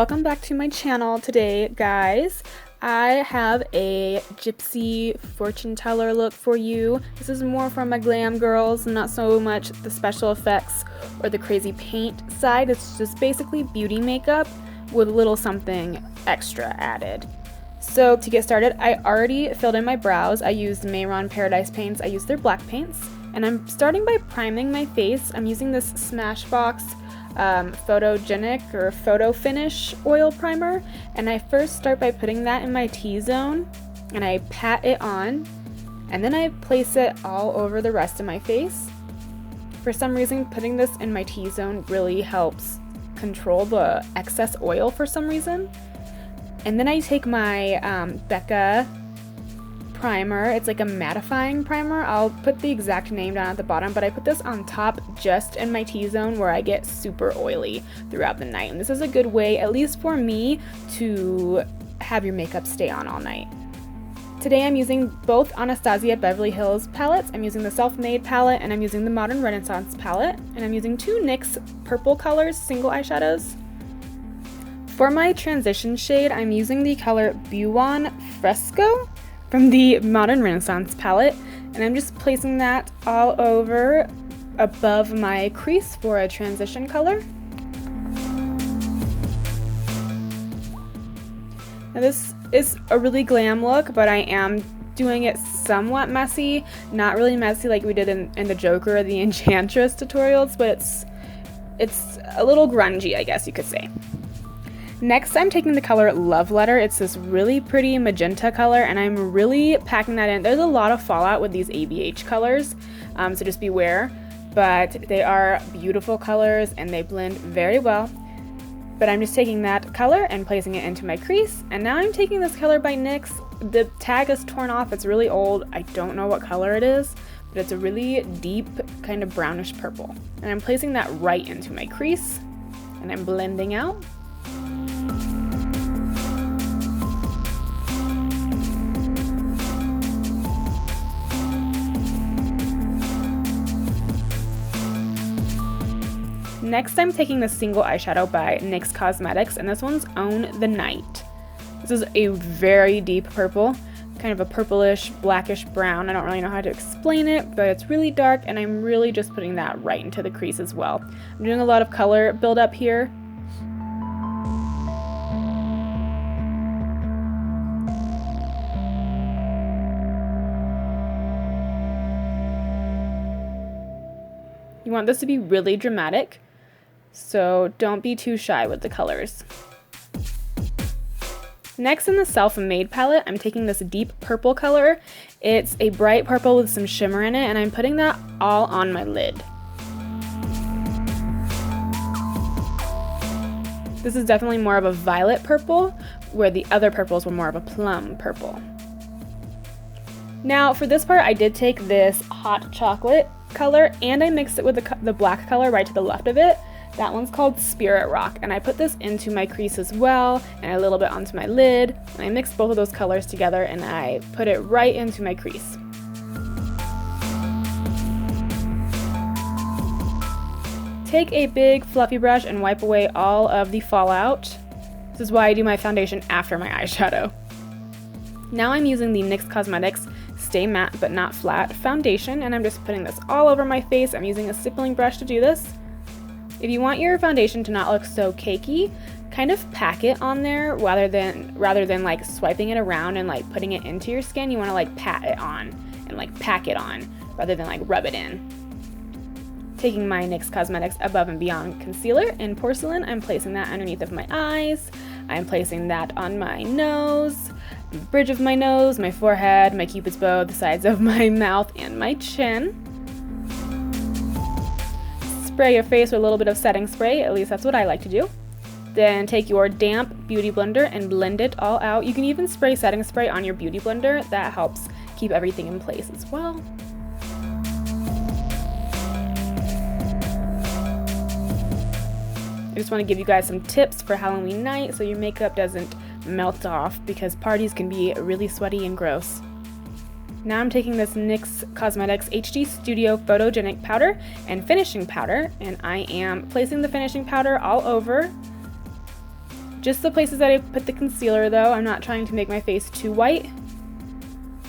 welcome back to my channel today, guys. I have a gypsy fortune teller look for you. This is more for my glam girls, not so much the special effects or the crazy paint side. It's just basically beauty makeup with a little something extra added. So to get started, I already filled in my brows. I used Mehron Paradise paints. I used their black paints. And I'm starting by priming my face. I'm using this Smashbox photogenic or photo finish oil primer, and I first start by putting that in my T-zone and I pat it on, and then I place it all over the rest of my face. For some reason, putting this in my T-zone really helps control the excess oil for some reason. And then I take my Becca primer. It's like a mattifying primer. I'll put the exact name down at the bottom, but I put this on top just in my T-zone where I get super oily throughout the night. And this is a good way, at least for me, to have your makeup stay on all night. Today I'm using both Anastasia Beverly Hills palettes. I'm using the Self-Made palette and I'm using the Modern Renaissance palette. And I'm using two NYX purple colors, single eyeshadows. For my transition shade, I'm using the color Buon Fresco from the Modern Renaissance palette, and I'm just placing that all over above my crease for a transition color. Now this is a really glam look, but I am doing it somewhat messy, not really messy like we did in the Joker or the Enchantress tutorials, but it's a little grungy, I guess you could say. Next, I'm taking the color Love Letter. It's this really pretty magenta color, and I'm really packing that in. There's a lot of fallout with these ABH colors, so just beware. But they are beautiful colors, and they blend very well. But I'm just taking that color and placing it into my crease. And now I'm taking this color by NYX. The tag is torn off. It's really old. I don't know what color it is, but it's a really deep, kind of brownish purple. And I'm placing that right into my crease, and I'm blending out. Next, I'm taking the single eyeshadow by NYX Cosmetics, and this one's Own the Night. This is a very deep purple, kind of a purplish, blackish brown. I don't really know how to explain it, but it's really dark, and I'm really just putting that right into the crease as well. I'm doing a lot of color buildup here. You want this to be really dramatic, so don't be too shy with the colors. Next, in the Self-Made palette, I'm taking this deep purple color. It's a bright purple with some shimmer in it, and I'm putting that all on my lid. This is definitely more of a violet purple, where the other purples were more of a plum purple. Now, for this part, I did take this hot chocolate color and I mixed it with the black color right to the left of it. That one's called Spirit Rock, and I put this into my crease as well and a little bit onto my lid, and I mixed both of those colors together and I put it right into my crease. Take a big fluffy brush and wipe away all of the fallout. This is why I do my foundation after my eyeshadow. Now I'm using the NYX Cosmetics Stay Matte But Not Flat foundation, and I'm just putting this all over my face. I'm using a stippling brush to do this. If you want your foundation to not look so cakey, kind of pack it on there rather than like swiping it around and like putting it into your skin. You want to like pat it on and like pack it on rather than like rub it in. Taking my NYX Cosmetics Above and Beyond concealer in Porcelain, I'm placing that underneath of my eyes. I'm placing that on my nose, the bridge of my nose, my forehead, my cupid's bow, the sides of my mouth, and my chin. Spray your face with a little bit of setting spray, at least that's what I like to do. Then take your damp beauty blender and blend it all out. You can even spray setting spray on your beauty blender. That helps keep everything in place as well. I just want to give you guys some tips for Halloween night so your makeup doesn't melt off, because parties can be really sweaty and gross. Now I'm taking this NYX Cosmetics HD Studio Photogenic Powder and Finishing Powder, and I am placing the finishing powder all over Just the places that I put the concealer though. I'm not trying to make my face too white.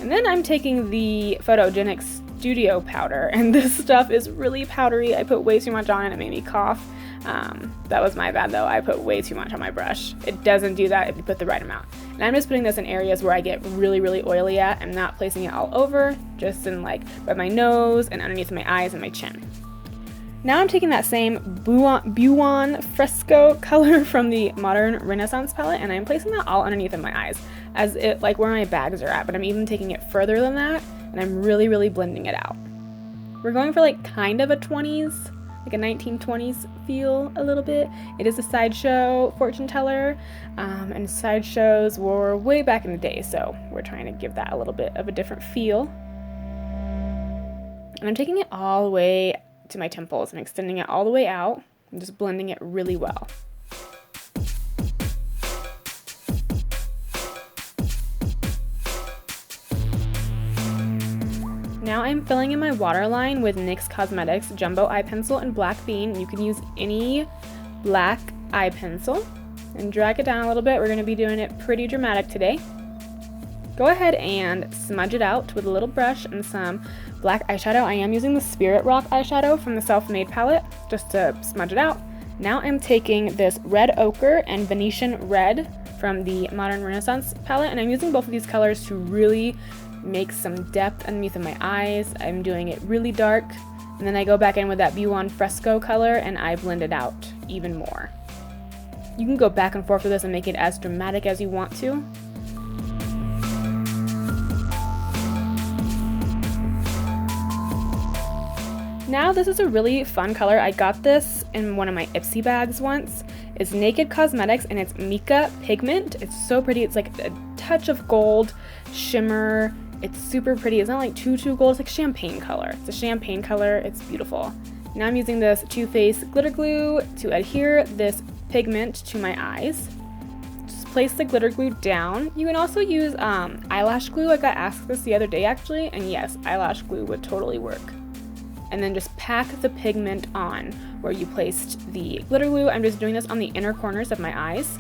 And then I'm taking the Photogenic Studio powder, and this stuff is really powdery. I put way too much on and it made me cough. That was my bad though. I put way too much on my brush. It doesn't do that if you put the right amount. And I'm just putting this in areas where I get really, really oily at. I'm not placing it all over, just in like by my nose and underneath my eyes and my chin. Now I'm taking that same Buon Fresco color from the Modern Renaissance palette, and I'm placing that all underneath of my eyes, as it like where my bags are at, but I'm even taking it further than that, and I'm really, really blending it out. We're going for like kind of a 20s, like a 1920s feel a little bit. It is a sideshow fortune teller, and sideshows were way back in the day, so we're trying to give that a little bit of a different feel. And I'm taking it all the way to my temples and extending it all the way out and just blending it really well. Now I'm filling in my waterline with NYX Cosmetics Jumbo Eye Pencil in Black Bean. You can use any black eye pencil and drag it down a little bit. We're going to be doing it pretty dramatic today. Go ahead and smudge it out with a little brush and some black eyeshadow. I am using the Spirit Rock eyeshadow from the Self Made palette just to smudge it out. Now I'm taking this Red Ochre and Venetian Red from the Modern Renaissance palette, and I'm using both of these colors to really make some depth underneath of my eyes. I'm doing it really dark, and then I go back in with that Buon Fresco color and I blend it out even more. You can go back and forth with this and make it as dramatic as you want to. Now this is a really fun color. I got this in one of my Ipsy bags once. It's Naked Cosmetics and it's Mica Pigment. It's so pretty. It's like a touch of gold shimmer. It's super pretty. It's not like too gold. It's like champagne color. It's a champagne color. It's beautiful. Now I'm using this Too Faced glitter glue to adhere this pigment to my eyes. Just place the glitter glue down. You can also use eyelash glue. I got asked this the other day actually, and yes, eyelash glue would totally work. And then just pack the pigment on where you placed the glitter glue. I'm just doing this on the inner corners of my eyes.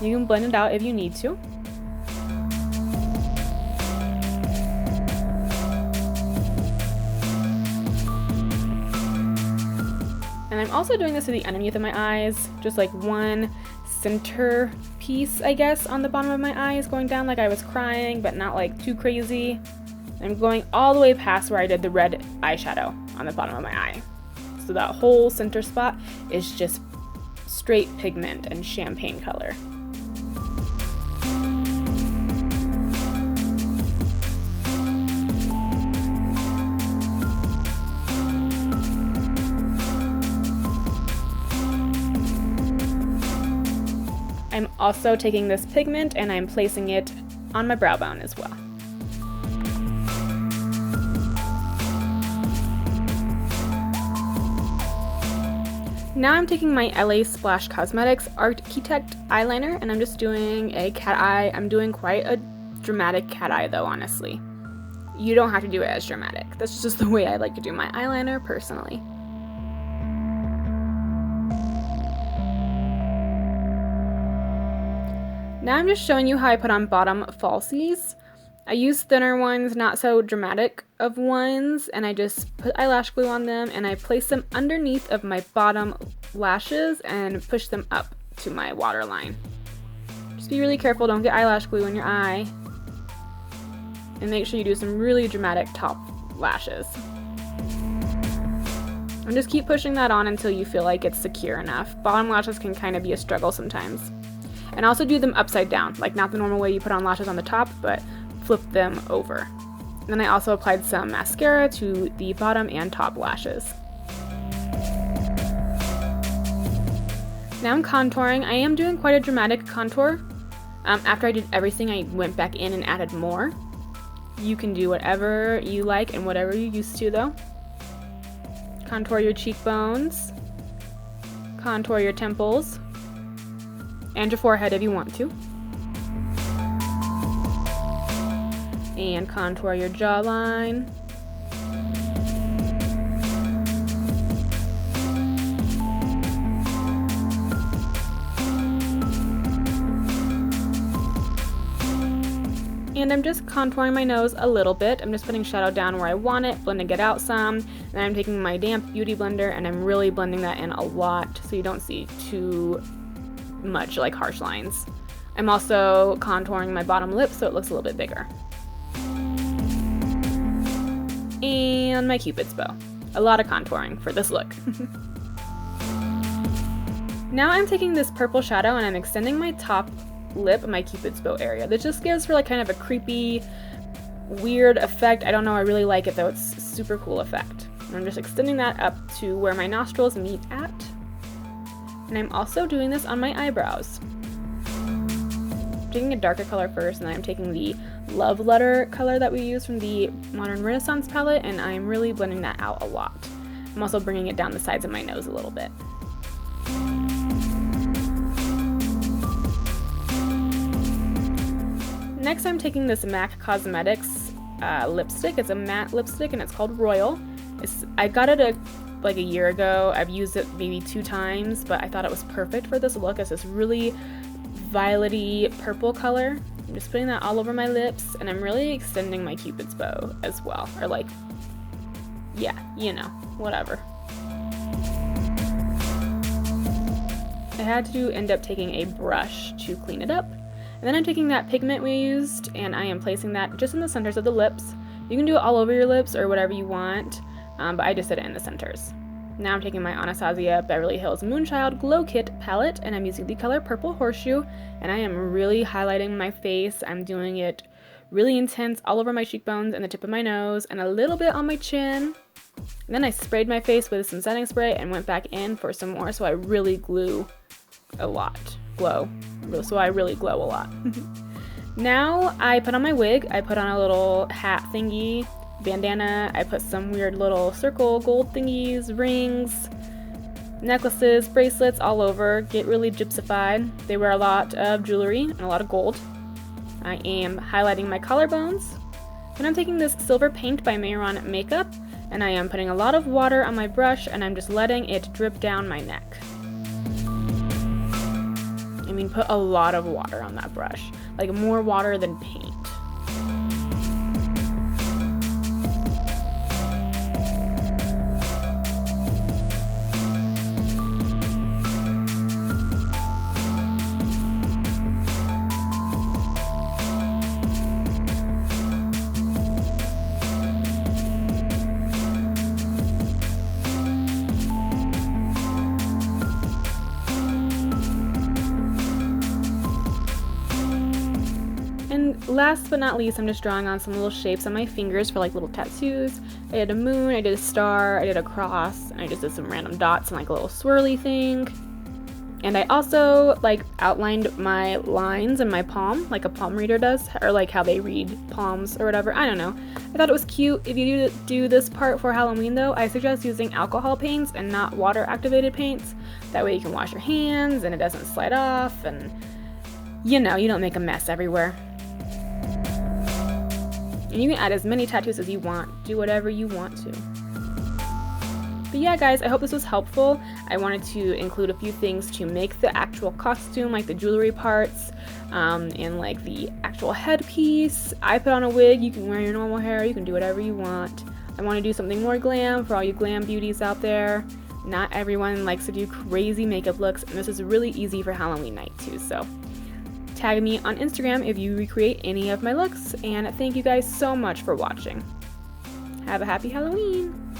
You can blend it out if you need to. And I'm also doing this to the underneath of my eyes, just like one center piece, I guess, on the bottom of my eyes, going down like I was crying, but not like too crazy. I'm going all the way past where I did the red eyeshadow on the bottom of my eye. So that whole center spot is just straight pigment and champagne color. I'm also taking this pigment and I'm placing it on my brow bone as well. Now I'm taking my LA Splash Cosmetics Architect eyeliner and I'm just doing a cat eye. I'm doing quite a dramatic cat eye though, honestly. You don't have to do it as dramatic. That's just the way I like to do my eyeliner personally. Now I'm just showing you how I put on bottom falsies. I use thinner ones, not so dramatic of ones, and I just put eyelash glue on them and I place them underneath of my bottom lashes and push them up to my waterline. Just be really careful, don't get eyelash glue in your eye. And make sure you do some really dramatic top lashes. And just keep pushing that on until you feel like it's secure enough. Bottom lashes can kind of be a struggle sometimes. And also do them upside down, like not the normal way you put on lashes on the top, but flip them over. And then I also applied some mascara to the bottom and top lashes. Now I'm contouring. I am doing quite a dramatic contour. After I did everything, I went back in and added more. You can do whatever you like and whatever you're used to though. Contour your cheekbones. Contour your temples. And your forehead if you want to. And contour your jawline. And I'm just contouring my nose a little bit. I'm just putting shadow down where I want it, blending it out some. And I'm taking my damp beauty blender and I'm really blending that in a lot so you don't see too much like harsh lines. I'm also contouring my bottom lip so it looks a little bit bigger. And my Cupid's bow. A lot of contouring for this look. Now I'm taking this purple shadow and I'm extending my top lip, my Cupid's bow area. This just gives for like kind of a creepy, weird effect. I don't know, I really like it though. It's a super cool effect. And I'm just extending that up to where my nostrils meet at. And I'm also doing this on my eyebrows. I'm taking a darker color first, and then I'm taking the Love Letter color that we use from the Modern Renaissance palette, and I'm really blending that out a lot. I'm also bringing it down the sides of my nose a little bit. Next, I'm taking this MAC Cosmetics lipstick. It's a matte lipstick and it's called Royal. I got it like a year ago. I've used it maybe 2 times, but I thought it was perfect for this look. It's this really violety purple color. I'm just putting that all over my lips, and I'm really extending my Cupid's bow as well. Or like, yeah, you know, whatever. I had to end up taking a brush to clean it up. And then I'm taking that pigment we used and I am placing that just in the centers of the lips. You can do it all over your lips or whatever you want, but I just did it in the centers. Now I'm taking my Anastasia Beverly Hills Moonchild Glow Kit palette and I'm using the color Purple Horseshoe, and I am really highlighting my face. I'm doing it really intense all over my cheekbones and the tip of my nose and a little bit on my chin. And then I sprayed my face with some setting spray and went back in for some more, so I really glow a lot. So I really glow a lot. Now I put on my wig. I put on a little hat thingy, bandana. I put some weird little circle gold thingies, rings, necklaces, bracelets all over. Get really gypsified. They wear a lot of jewelry and a lot of gold. I am highlighting my collarbones. And I'm taking this silver paint by Mehron Makeup, and I am putting a lot of water on my brush and I'm just letting it drip down my neck. I mean, put a lot of water on that brush, like more water than paint. And last but not least, I'm just drawing on some little shapes on my fingers for like little tattoos. I did a moon, I did a star, I did a cross, and I just did some random dots and like a little swirly thing. And I also like outlined my lines in my palm, like a palm reader does, or like how they read palms or whatever. I don't know. I thought it was cute. If you do this part for Halloween though, I suggest using alcohol paints and not water activated paints. That way you can wash your hands and it doesn't slide off, and you know, you don't make a mess everywhere. And you can add as many tattoos as you want. Do whatever you want to. But yeah, guys, I hope this was helpful. I wanted to include a few things to make the actual costume, like the jewelry parts, and like the actual headpiece. I put on a wig. You can wear your normal hair. You can do whatever you want. I want to do something more glam for all you glam beauties out there. Not everyone likes to do crazy makeup looks, and this is really easy for Halloween night too, so tag me on Instagram if you recreate any of my looks, and thank you guys so much for watching. Have a happy Halloween!